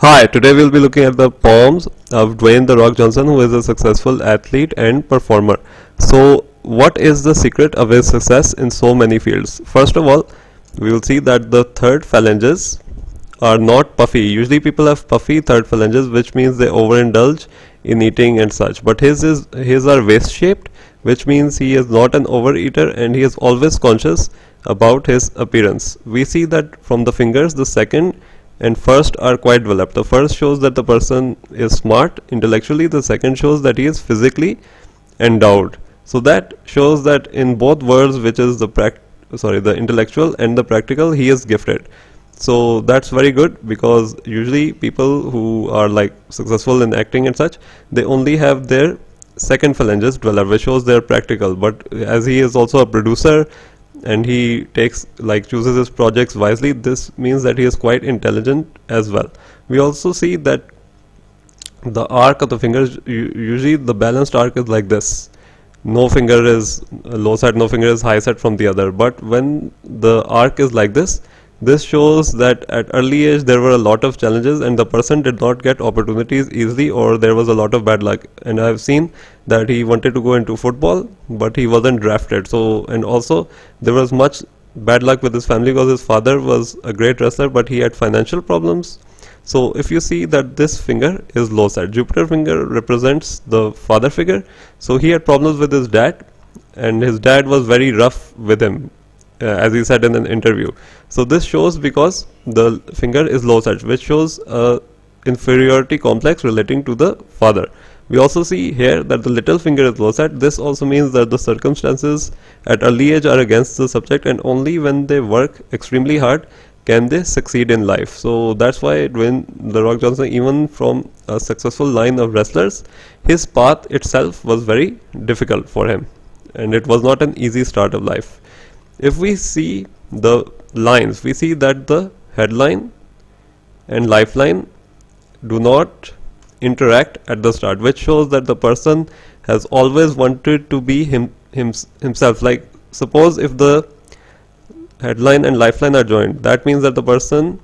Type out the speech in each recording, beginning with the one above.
Hi, today we'll be looking at the poems of Dwayne "The Rock" Johnson, who is a successful athlete and performer. So, what is the secret of his success in so many fields? First of all, we will see that the third phalanges are not puffy. Usually, people have puffy third phalanges, which means they overindulge in eating and such. But his are waist shaped, which means he is not an overeater and he is always conscious about his appearance. We see that from the fingers, the second and first are quite developed. The first shows that the person is smart intellectually, the second shows that he is physically endowed. So that shows that in both worlds, which is the intellectual and the practical, he is gifted. So that's very good, because usually people who are like successful in acting and such, they only have their second phalanges developed, which shows they're practical. But as he is also a producer and he chooses his projects wisely, this means that he is quite intelligent as well. We also see that the arc of the fingers, usually the balanced arc is like this. No finger is low set, no finger is high set from the other. But when the arc is like this shows that at early age there were a lot of challenges and the person did not get opportunities easily, or there was a lot of bad luck. And I have seen that he wanted to go into football but he wasn't drafted. So, and also there was much bad luck with his family, because his father was a great wrestler but he had financial problems. So if you see that this finger is low set, Jupiter finger represents the father figure. So he had problems with his dad, and his dad was very rough with him, as he said in an interview. So this shows because the finger is low set, which shows a inferiority complex relating to the father. We also see here that the little finger is low set. This also means that the circumstances at early age are against the subject, and only when they work extremely hard can they succeed in life. So that's why Dwayne "The Rock" Johnson, even from a successful line of wrestlers, his path itself was very difficult for him, and it was not an easy start of life. If we see the lines, we see that the headline and lifeline do not interact at the start, which shows that the person has always wanted to be himself. Like, suppose if the headline and lifeline are joined, that means that the person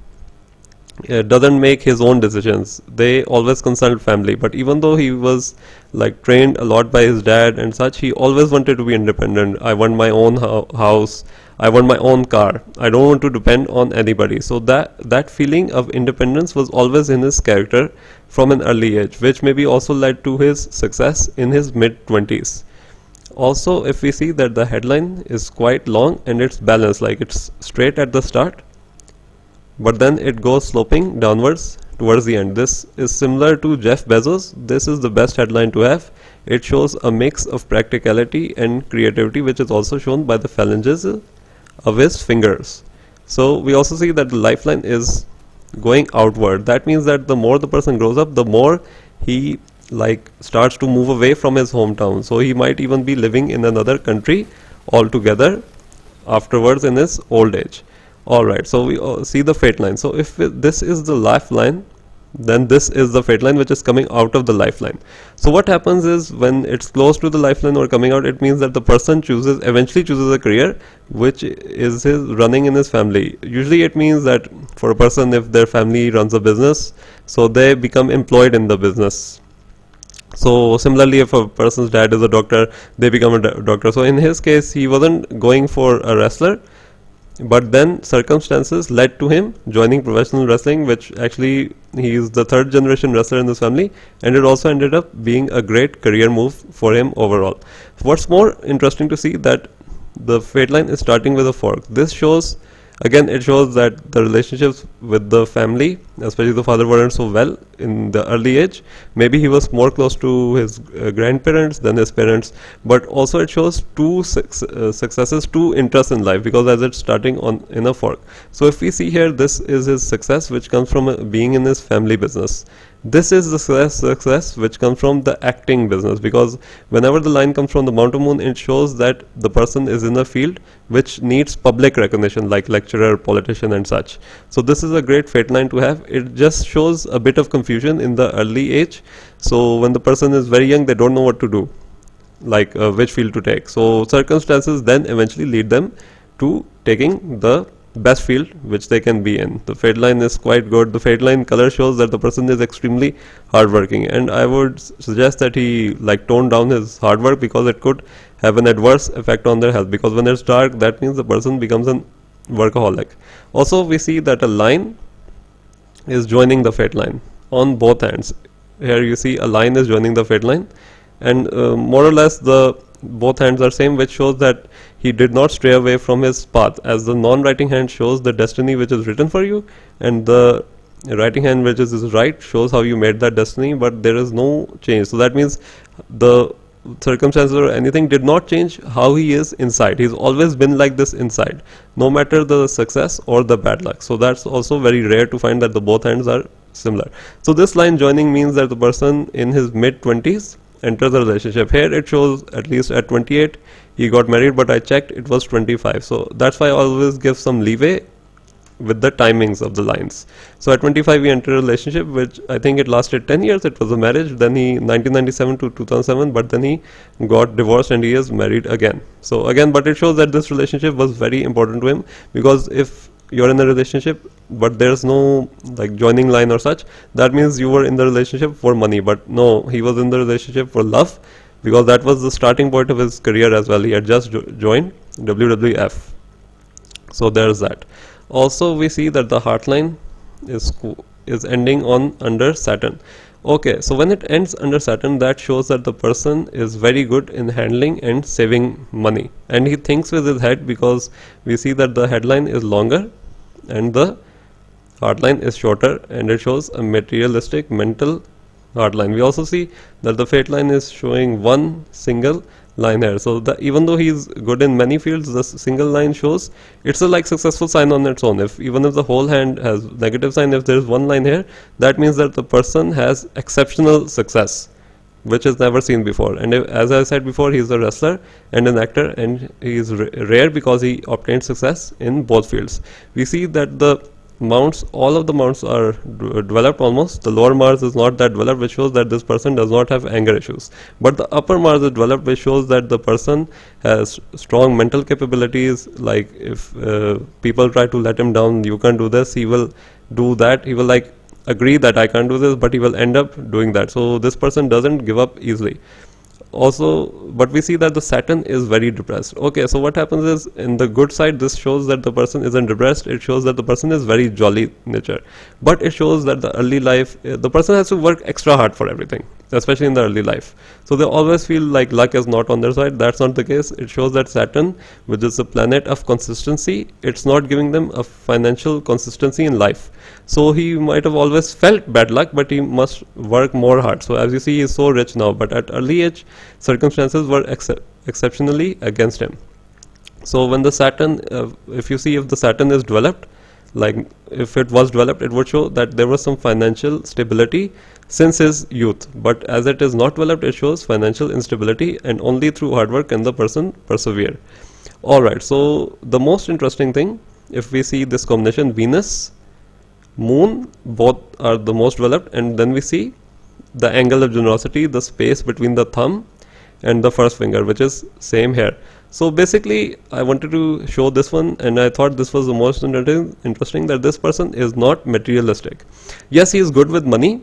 doesn't make his own decisions. They always consult family. But even though he was like trained a lot by his dad and such, he always wanted to be independent. I want my own house, I want my own car, I don't want to depend on anybody. So that feeling of independence was always in his character from an early age, which maybe also led to his success in his mid 20s. Also, if we see that the headline is quite long and it's balanced, like it's straight at the start, but then it goes sloping downwards towards the end. This is similar to Jeff Bezos. This is the best headline to have. It shows a mix of practicality and creativity, which is also shown by the phalanges of his fingers. So we also see that the lifeline is going outward. That means that the more the person grows up, the more he starts to move away from his hometown. So he might even be living in another country altogether afterwards in his old age. Alright, so we see the fate line. So if this is the lifeline, then this is the fate line which is coming out of the lifeline. So what happens is, when it's close to the lifeline or coming out, it means that the person eventually chooses a career which is his running in his family. Usually it means that for a person, if their family runs a business, so they become employed in the business. So similarly, if a person's dad is a doctor, they become a doctor. So in his case, he wasn't going for a wrestler, but then circumstances led to him joining professional wrestling, which actually he is the third generation wrestler in this family, and it also ended up being a great career move for him overall. What's more interesting to see that the fate line is starting with a fork. This shows, again, it shows that the relationships with the family, especially the father, weren't so well in the early age. Maybe he was more close to his grandparents than his parents, but also it shows two successes, two interests in life, because as it's starting on in a fork. So if we see here, this is his success, which comes from being in his family business. This is the success which comes from the acting business, because whenever the line comes from the Mount of Moon, it shows that the person is in a field which needs public recognition, like lecturer, politician and such. So this is a great fate line to have. It just shows a bit of confusion in the early age. So when the person is very young, they don't know what to do, which field to take. So circumstances then eventually lead them to taking the best field which they can be in. The fade line is quite good. The fade line color shows that the person is extremely hardworking, and I would suggest that he like tone down his hard work because it could have an adverse effect on their health, because when it's dark that means the person becomes an workaholic. Also we see that a line is joining the fade line on both ends. Here you see a line is joining the fade line, and more or less the both hands are same, which shows that he did not stray away from his path, as the non-writing hand shows the destiny which is written for you, and the writing hand which is right shows how you made that destiny, but there is no change. So that means the circumstances or anything did not change how he is inside. He's always been like this inside, no matter the success or the bad luck. So that's also very rare to find that the both hands are similar. So this line joining means that the person in his mid 20s enters a relationship. Here it shows at least at 28 he got married, but I checked it was 25. So that's why I always give some leeway with the timings of the lines. So at 25 we entered a relationship which I think it lasted 10 years. It was a marriage, then he 1997 to 2007, but then he got divorced and he is married again. So again, but it shows that this relationship was very important to him, because if you're in a relationship but there's no like joining line or such, that means you were in the relationship for money. But no, he was in the relationship for love, because that was the starting point of his career as well. He had just joined WWF. So there's that. Also we see that the heart line is ending on under Saturn. Okay, so when it ends under Saturn, that shows that the person is very good in handling and saving money, and he thinks with his head, because we see that the headline is longer and the heart line is shorter, and it shows a materialistic mental heart line. We also see that the fate line is showing one single line here. So even though he is good in many fields, the single line shows it's a like successful sign on its own. If even if the whole hand has negative sign, if there is one line here, that means that the person has exceptional success, which is never seen before. And as I said before, he is a wrestler and an actor, and he is rare because he obtained success in both fields. We see that the mounts, all of the mounts are developed almost. The lower Mars is not that developed, which shows that this person does not have anger issues, but the upper Mars is developed, which shows that the person has strong mental capabilities. Like if people try to let him down, you can't do this, he will do that. He will like agree that I can't do this, but he will end up doing that. So this person doesn't give up easily. Also, but we see that the Saturn is very depressed. Okay, so what happens is, in the good side, this shows that the person isn't depressed. It shows that the person is very jolly nature, but it shows that the early life, the person has to work extra hard for everything, especially in the early life. So they always feel like luck is not on their side. That's not the case. It shows that Saturn, which is a planet of consistency, it's not giving them a financial consistency in life. So he might have always felt bad luck, but he must work more hard. So as you see, he is so rich now, but at early age, circumstances were exceptionally against him. So when the Saturn, if you see if the Saturn is developed, like if it was developed, it would show that there was some financial stability since his youth. But as it is not developed, it shows financial instability, and only through hard work can the person persevere. Alright, so the most interesting thing, if we see this combination, Venus, Moon, both are the most developed, and then we see the angle of generosity, the space between the thumb and the first finger, which is same here. So basically I wanted to show this one, and I thought this was the most interesting, that this person is not materialistic. Yes, he is good with money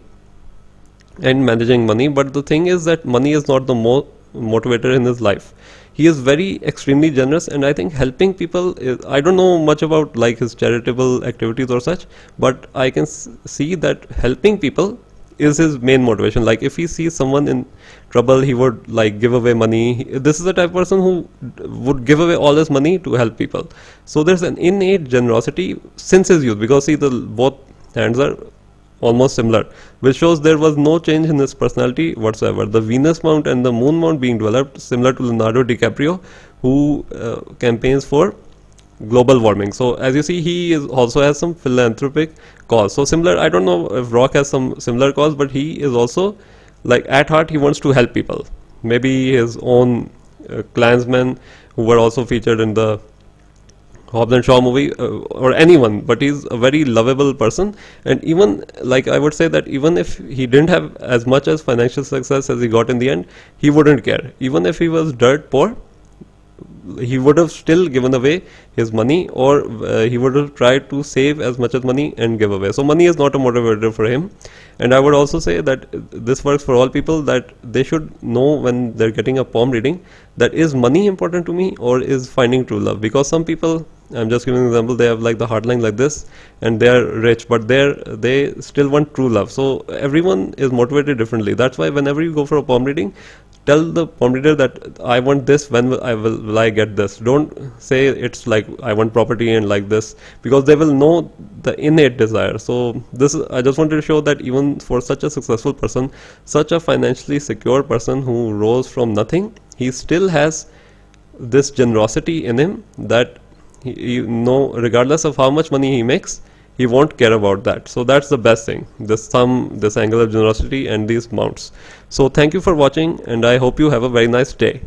and managing money, but the thing is that money is not the motivator in his life. He is very extremely generous, and I think helping people is, I don't know much about like his charitable activities or such, but I can see that helping people is his main motivation. Like if he sees someone in trouble, he would like give away money. This is the type of person who would give away all his money to help people. So there's an innate generosity since his youth, because see, the both hands are almost similar, which shows there was no change in his personality whatsoever. The Venus mount and the Moon mount being developed, similar to Leonardo DiCaprio, who campaigns for global warming. So as you see, he is also has some philanthropic cause. So similar, I don't know if Rock has some similar cause, but he is also like at heart he wants to help people. Maybe his own clansmen who were also featured in the Hobbs and Shaw movie, or anyone, but he's a very lovable person. And even like I would say that even if he didn't have as much as financial success as he got in the end, he wouldn't care. Even if he was dirt poor, he would have still given away his money, or he would have tried to save as much as money and give away. So money is not a motivator for him. And I would also say that this works for all people, that they should know when they're getting a palm reading, that is money important to me or is finding true love. Because some people, I'm just giving an example, they have like the hard line like this and they are rich, but they still want true love. So everyone is motivated differently. That's why whenever you go for a palm reading, tell the palm reader that I want this, when will I get this. Don't say it's like I want property and like this, because they will know the innate desire. So this is, I just wanted to show that even for such a successful person, such a financially secure person who rose from nothing, he still has this generosity in him, that you know, regardless of how much money he makes, he won't care about that. So that's the best thing, this sum, this angle of generosity and these amounts. So thank you for watching, and I hope you have a very nice day.